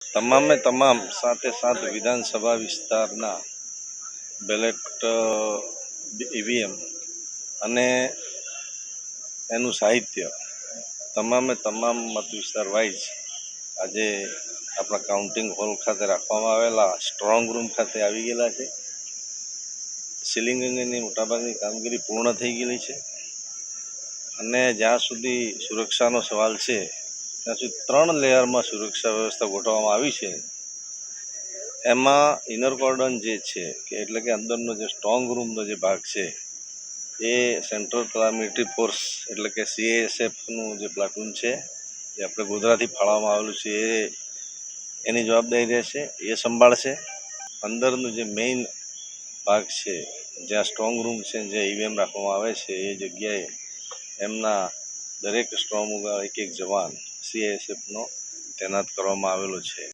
તમામે તમામ 7 વિધાનસભા વિસ્તારના બેલેટ ઈવીએમ અને એનું સાહિત્ય તમામે તમામ મત વિસ્તાર વાઇઝ આજે આપણા કાઉન્ટિંગ હોલ ખાતે રાખવામાં આવેલા સ્ટ્રોંગ રૂમ ખાતે આવી ગયેલા છે. સીલિંગ અંગેની મોટાભાગની કામગીરી પૂર્ણ થઈ ગયેલી છે અને જ્યાં સુધી સુરક્ષાનો સવાલ છે ત્યાં સુધી 3 લેયરમાં સુરક્ષા વ્યવસ્થા ગોઠવવામાં આવી છે. એમાં ઇનર કોર્ડન જે છે કે એટલે કે અંદરનો જે સ્ટ્રોંગ રૂમનો જે ભાગ છે એ સેન્ટ્રલ પેરામિલિટરી ફોર્સ એટલે કે CASFનું જે પ્લાટૂન છે જે આપણે ગોધરાથી ફાળવવામાં આવેલું છે એની જવાબદારી રહેશે, એ સંભાળશે. અંદરનું જે મેઇન ભાગ છે જ્યાં સ્ટ્રોંગ રૂમ છે, જે ઈવીએમ રાખવામાં આવે છે એ જગ્યાએ એમના દરેક સ્ટ્રોંગ રૂમમાં એક જવાન CASFનો તૈનાત કરવામાં આવેલો છે.